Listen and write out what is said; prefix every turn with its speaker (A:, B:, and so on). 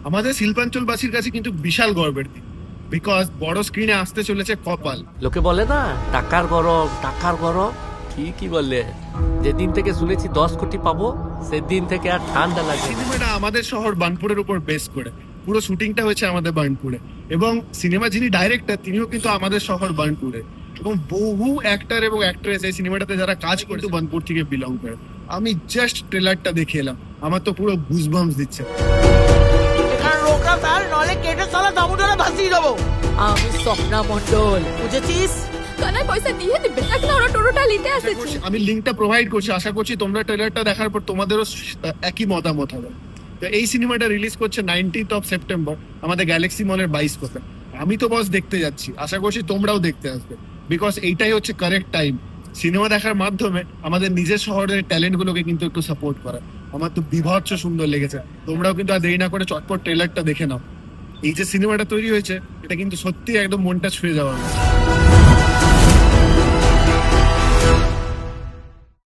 A: আমাদের শিল্পাঞ্চলবাসীর কাছে কিন্তু বিশাল গর্বের দিন, বিকজ বড় স্ক্রিনে আসতে চলেছে কপাল।
B: লোকে বলে না টাকার গরম টাকার গরম, ঠিকই বললে। যেদিন থেকে শুনেছি 10 কোটি পাবো সেদিন থেকে আর ঠান্ডা লাগে।
A: সিনেমাটা আমাদের শহর বার্নপুরের উপর বেস করে, পুরো শুটিংটা হয়েছে আমাদের বার্নপুরে, এবং সিনেমা যিনি ডাইরেক্টর তিনিও কিন্তু আমাদের শহর বার্নপুরে, এবং বহু অ্যাক্টর এবং অ্যাক্ট্রেস এই সিনেমাটাতে যারা কাজ করে বার্নপুর থেকে বিলং করে। আমি জাস্ট ট্রেলারটা দেখে এলাম, আমার তো পুরো গুজবাম্পস দিচ্ছে।
C: আমি স্বপ্না মন্ডল, বুঝেছিস?
D: পয়সা দিয়ে দিবে, এখন ওরা টোটোটা নিতে আসছে।
A: আমি লিঙ্কটা প্রোভাইড করছি, আশা করছি তোমরা ট্রেলারটা দেখার পর তোমাদেরও একই মতামত হবে। তো এই সিনেমাটা রিলিজ করছে 19th of September আমাদের গ্যালাক্সি মলের 22 আমি তো বস দেখতে যাচ্ছি, আশা করছি তোমরাও দেখতে আসবে, বিকজ এইটাই হচ্ছে কারেক্ট টাইম সিনেমা দেখার মাধ্যমে আমাদের নিজের শহরের ট্যালেন্ট গুলোকে কিন্তু একটু সাপোর্ট করা। আমার তো বিভৎস সুন্দর লেগেছে, তোমরাও কিন্তু আর দেরি না করে চটপট ট্রেলারটা দেখে নাও। এই যে সিনেমাটা তৈরি হয়েছে এটা কিন্তু সত্যি একদম মনটা ছুঁয়ে যাওয়ার মতো।